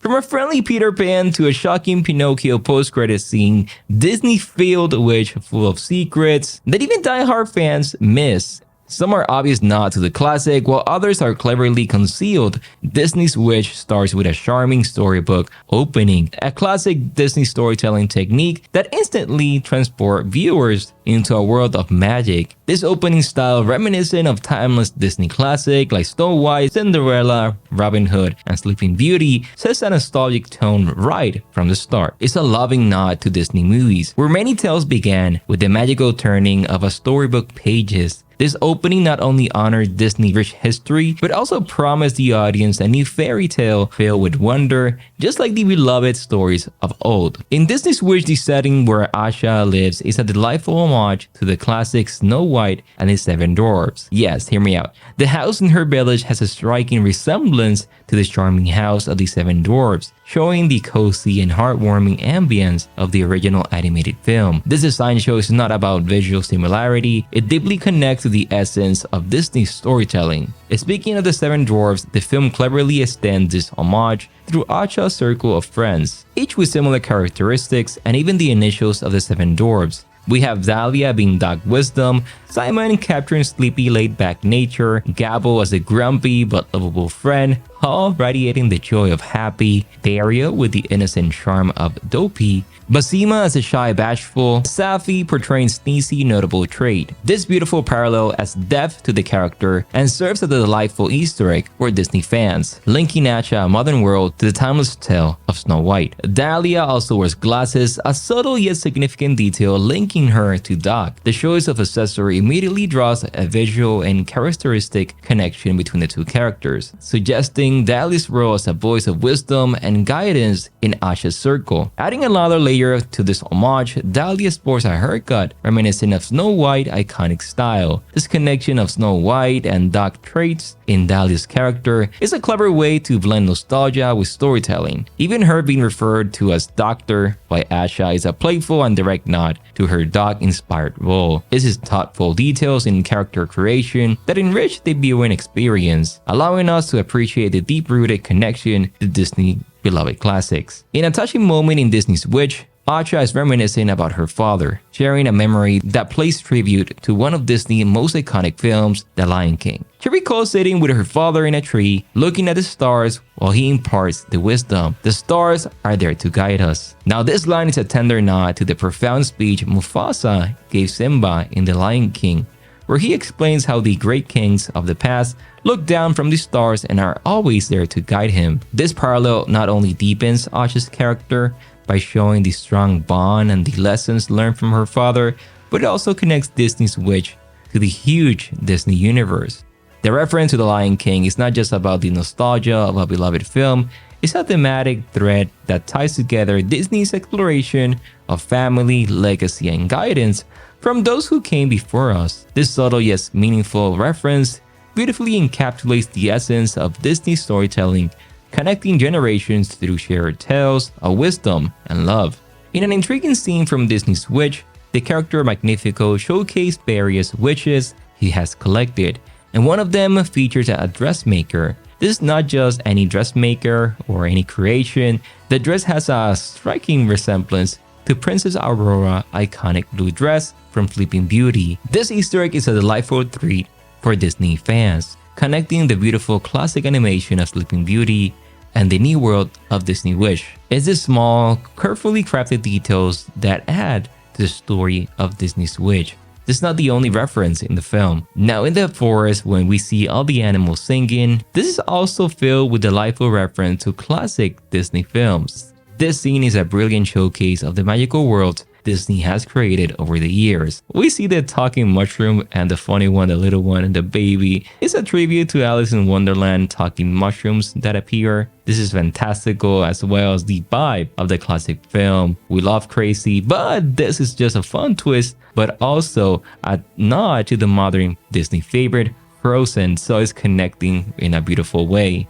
From a friendly Peter Pan to a shocking Pinocchio post-credit scene, Disney filled Wish full of secrets that even die-hard fans miss. Some are obvious nods to the classic, while others are cleverly concealed. Disney's Wish starts with a charming storybook opening, a classic Disney storytelling technique that instantly transports viewers into a world of magic. This opening style, reminiscent of timeless Disney classics like Snow White, Cinderella, Robin Hood, and Sleeping Beauty, sets a nostalgic tone right from the start. It's a loving nod to Disney movies, where many tales began with the magical turning of a storybook pages. This opening not only honored Disney's rich history, but also promised the audience a new fairy tale filled with wonder, just like the beloved stories of old. In Disney's Wish, the setting where Asha lives is a delightful homage to the classic Snow White and the Seven Dwarfs. Yes, hear me out. The house in her village has a striking resemblance to the charming house of the Seven Dwarfs, showing the cozy and heartwarming ambience of the original animated film. This design show is not about visual similarity, it deeply connects to the essence of Disney's storytelling. Speaking of the Seven Dwarfs, the film cleverly extends this homage through Asha's circle of friends, each with similar characteristics and even the initials of the Seven Dwarfs. We have Dahlia being Dark Wisdom, Simon capturing sleepy laid-back nature, Gabbo as a grumpy but lovable friend, Hall radiating the joy of happy, Dario with the innocent charm of Dopey, Basima as a shy bashful, Safi portraying sneezy notable trait. This beautiful parallel adds depth to the character and serves as a delightful Easter egg for Disney fans, linking Asha, a modern world, to the timeless tale of Snow White. Dahlia also wears glasses, a subtle yet significant detail linking her to Doc. The choice of accessory immediately draws a visual and characteristic connection between the two characters, suggesting Dahlia's role as a voice of wisdom and guidance in Asha's circle. Adding another layer to this homage, Dahlia sports a haircut reminiscent of Snow White's iconic style. This connection of Snow White and Doc traits in Dahlia's character is a clever way to blend nostalgia with storytelling. Even her being referred to as Doctor by Asha is a playful and direct nod to her Doc-inspired role. This is thoughtful details in character creation that enrich the viewing experience, allowing us to appreciate the deep-rooted connection to Disney beloved classics. In a touching moment in Disney's Wish, Asha is reminiscing about her father, sharing a memory that plays tribute to one of Disney's most iconic films, The Lion King. She recalls sitting with her father in a tree, looking at the stars while he imparts the wisdom. The stars are there to guide us. Now this line is a tender nod to the profound speech Mufasa gave Simba in The Lion King, where he explains how the great kings of the past look down from the stars and are always there to guide him. This parallel not only deepens Asha's character by showing the strong bond and the lessons learned from her father, but it also connects Disney's Wish to the huge Disney universe. The reference to The Lion King is not just about the nostalgia of a beloved film, it's a thematic thread that ties together Disney's exploration of family, legacy, and guidance from those who came before us. This subtle yet meaningful reference beautifully encapsulates the essence of Disney storytelling, connecting generations through shared tales of wisdom and love. In an intriguing scene from Disney's Wish, the character Magnifico showcased various witches he has collected, and one of them features a dressmaker. This is not just any dressmaker or any creation. The dress has a striking resemblance to Princess Aurora's iconic blue dress from Sleeping Beauty. This Easter egg is a delightful treat for Disney fans, connecting the beautiful classic animation of Sleeping Beauty and the new world of Disney Wish. It's the small, carefully crafted details that add to the story of Disney's Wish. This is not the only reference in the film. Now in the forest, when we see all the animals singing, this is also filled with delightful reference to classic Disney films. This scene is a brilliant showcase of the magical world Disney has created over the years. We see the talking mushroom and the funny one, the little one, and the baby. It's a tribute to Alice in Wonderland talking mushrooms that appear. This is fantastical, as well as the vibe of the classic film. We love crazy, but this is just a fun twist, but also a nod to the modern Disney favorite, Frozen, so it's connecting in a beautiful way.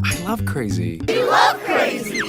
I love crazy. You love crazy!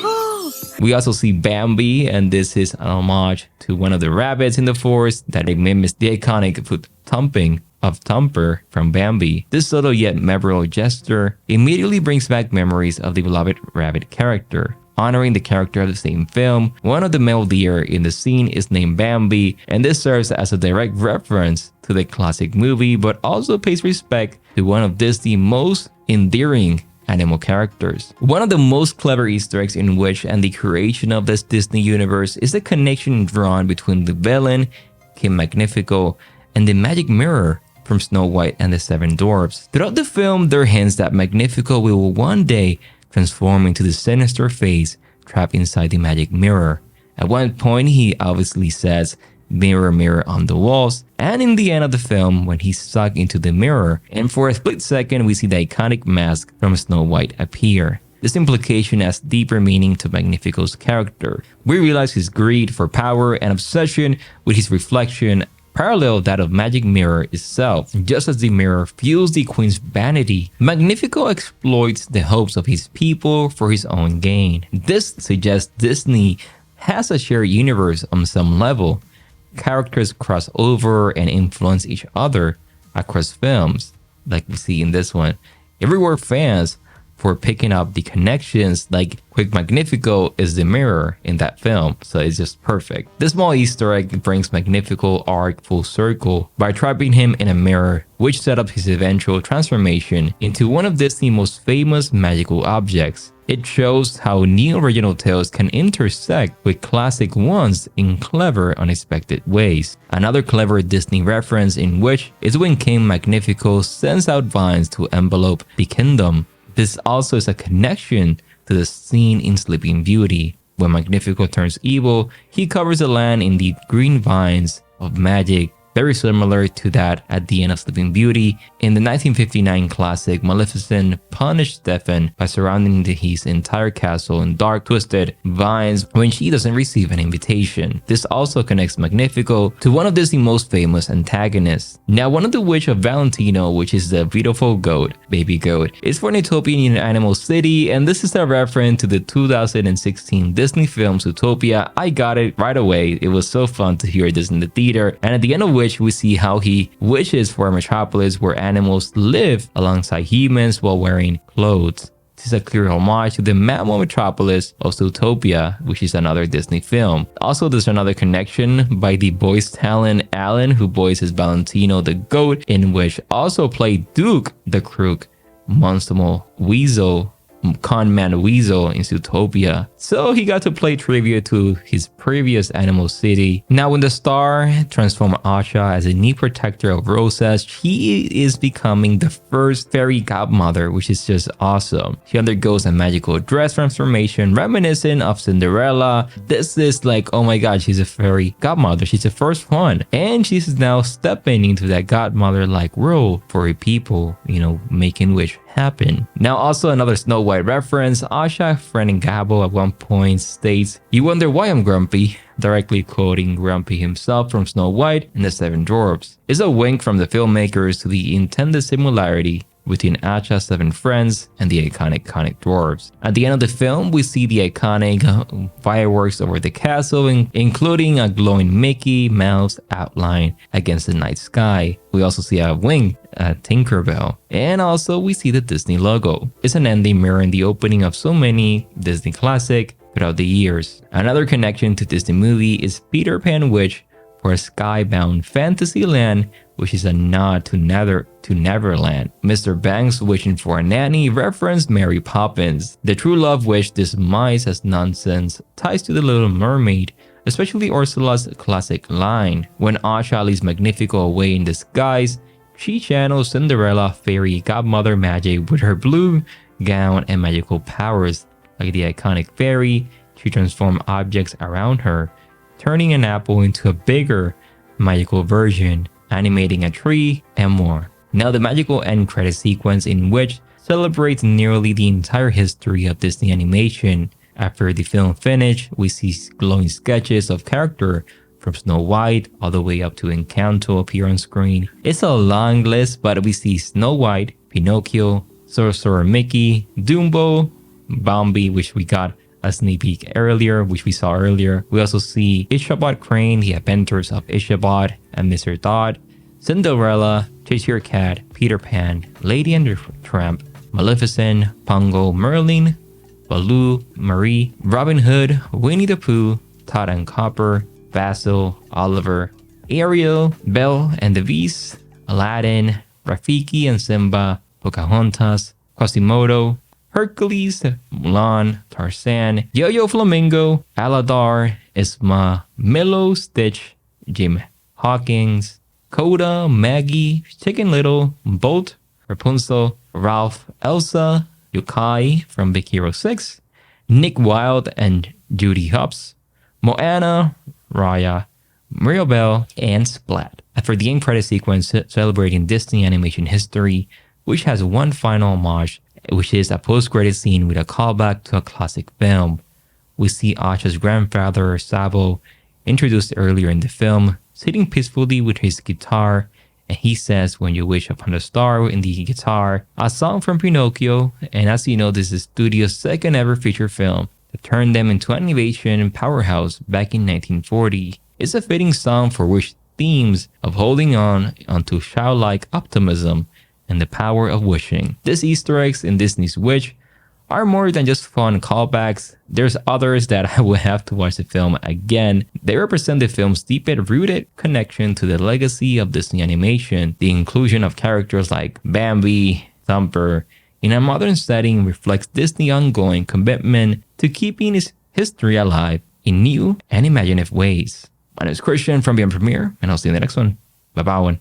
We also see Bambi, and this is an homage to one of the rabbits in the forest that mimics the iconic foot thumping of Thumper from Bambi. This subtle yet memorable gesture immediately brings back memories of the beloved rabbit character. Honoring the character of the same film, one of the male deer in the scene is named Bambi, and this serves as a direct reference to the classic movie, but also pays respect to one of Disney's most endearing animal characters. One of the most clever Easter eggs in which and the creation of this Disney universe is the connection drawn between the villain, King Magnifico, and the magic mirror from Snow White and the Seven Dwarfs. Throughout the film, there are hints that Magnifico will one day transform into the sinister face trapped inside the magic mirror. At one point, he obviously says, "Mirror, mirror on the walls," and in the end of the film, when he's stuck into the mirror, and for a split second, we see the iconic mask from Snow White appear. This implication has deeper meaning to Magnifico's character. We realize his greed for power and obsession with his reflection parallel that of magic mirror itself. Just as the mirror fuels the queen's vanity, Magnifico exploits the hopes of his people for his own gain. This suggests Disney has a shared universe on some level. Characters cross over and influence each other across films, like we see in this one. Everywhere fans for picking up the connections, like Quick Magnifico is the mirror in that film, so it's just perfect. This small Easter egg brings Magnifico arc full circle by trapping him in a mirror, which set up his eventual transformation into one of Disney's most famous magical objects. It shows how new original tales can intersect with classic ones in clever, unexpected ways. Another clever Disney reference in which is when King Magnifico sends out vines to envelope the kingdom. This also is a connection to the scene in Sleeping Beauty. When Magnifico turns evil, he covers the land in the green vines of magic, very similar to that at the end of Sleeping Beauty. In the 1959 classic, Maleficent punished Stefan by surrounding his entire castle in dark, twisted vines when she doesn't receive an invitation. This also connects Magnifico to one of Disney's most famous antagonists. Now, one of the wish of Valentino, which is the beautiful goat, baby goat, is for an utopian animal city, and this is a reference to the 2016 Disney film Zootopia. I got it right away. It was so fun to hear this in the theater, and at the end of which we see how he wishes for a metropolis where animals live alongside humans while wearing clothes. This is a clear homage to the mammal metropolis of Zootopia, which is another Disney film. Also, there's another connection by the voice talent Alan, who voices Valentino the goat, in which also played Duke the Crook, Monstable Weasel, con man Weasel in Zootopia. So he got to play trivia to his previous animal city. Now when the star transformed Asha as a new protector of roses, she is becoming the first fairy godmother, which is just awesome. She undergoes a magical dress transformation reminiscent of Cinderella. This is like, oh my god, she's a fairy godmother. She's the first one. And she's now stepping into that godmother-like role for her people, you know, making wish happen. Now also another Snow White reference, Asha, friend and Gabo at one point states, "You wonder why I'm grumpy," directly quoting Grumpy himself from Snow White and the Seven Dwarfs. It's a wink from the filmmakers to the intended similarity between Asha's 7 friends and the iconic dwarves. At the end of the film, we see the iconic fireworks over the castle, including a glowing Mickey Mouse outline against the night sky. We also see a wing at Tinkerbell, and also we see the Disney logo. It's an ending mirroring the opening of so many Disney classics throughout the years. Another connection to Disney movie is Peter Pan Wish for a skybound fantasy land, which is a nod to Neverland. Mr. Banks wishing for a nanny referenced Mary Poppins. The true love wish dismissed as nonsense ties to the Little Mermaid, especially Ursula's classic line. When Asha leads Magnifico away in disguise, she channels Cinderella fairy godmother magic with her blue gown and magical powers. Like the iconic fairy, she transforms objects around her, turning an apple into a bigger magical version, animating a tree, and more. Now the magical end credit sequence in which celebrates nearly the entire history of Disney animation. After the film finished, we see glowing sketches of character from Snow White all the way up to Encanto appear on screen. It's a long list, but we see Snow White, Pinocchio, Sorcerer Mickey, Dumbo, Bambi, which we got a sneak peek earlier, which we saw earlier. We also see Ichabod Crane, the Adventures of Ichabod and Mr. Todd, Cinderella, Chase Your Cat, Peter Pan, Lady and the Tramp, Maleficent, Pongo, Merlin, Baloo, Marie, Robin Hood, Winnie the Pooh, Todd and Copper, Basil, Oliver, Ariel, Belle and the Beast, Aladdin, Rafiki and Simba, Pocahontas, Quasimodo, Hercules, Mulan, Tarzan, Yo-Yo Flamingo, Aladar, Isma, Milo, Stitch, Jim Hawkins, Coda, Maggie, Chicken Little, Bolt, Rapunzel, Ralph, Elsa, Yokai from Big Hero 6, Nick Wilde and Judy Hopps, Moana, Raya, Mirabelle, and Splat. For the end credit sequence celebrating Disney animation history, which has one final homage, which is a post-credit scene with a callback to a classic film. We see Asha's grandfather, Sabo, introduced earlier in the film, sitting peacefully with his guitar, and he says, "When you wish upon a star" in the guitar, a song from Pinocchio, and as you know, this is the studio's second ever feature film that turned them into an animation powerhouse back in 1940. It's a fitting song for which themes of holding on onto childlike optimism and the power of wishing. These Easter eggs in Disney's Wish are more than just fun callbacks. There's others that I will have to watch the film again. They represent the film's deep-rooted connection to the legacy of Disney animation. The inclusion of characters like Bambi, Thumper, in a modern setting reflects Disney's ongoing commitment to keeping its history alive in new and imaginative ways. My name is Christian from Beyond Premiere, and I'll see you in the next one. Bye-bye.